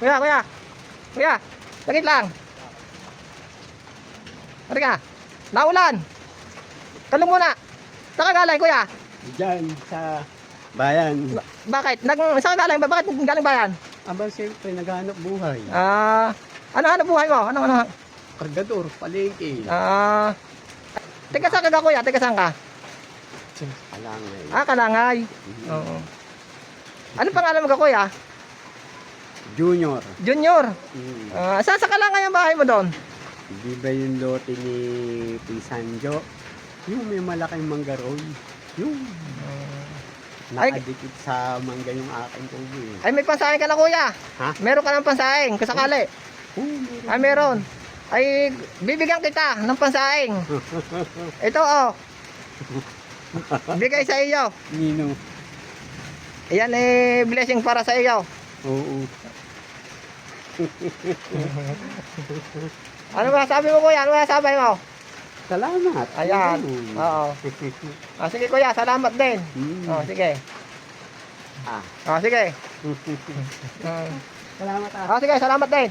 Kuya, kuya. Kuya, sagit lang. Ano ka? Naulan. Kalong muna. Saan ka galing, kuya? Diyan sa bayan. Bakit? Saan ka galing? Bakit galing bayan? Aba, siyempre, naghanap buhay. Ano buhay mo? Ano? Kargador, palengke. Teka saan ka kuya? Teka saan ka? Kalangay. Kalangay. Oo. Ano pangalan mo ka kuya? Junior. Junior. Hmm. Saan sa Kalangay ang bahay mo doon? Di ba yung lote ni Pisanjo? Yung may malaking manggaron. Yung nakadikit sa mangga yung aking kubo. Ay may pansaing ka na kuya. Ha? Meron ka ng pansaing kasakali. Meron. Meron. Ay bibigyan kita ng pansaing. Ito oh. Bigay sa iyo. Nino. Ayan blessing para sa iyo. Oo. Ano ba sabi mo kuya? Ano ba sabi mo? Salamat. Ayan. Oo. Sige kuya, salamat din. Sige. Sige. Salamat. Sige, salamat din.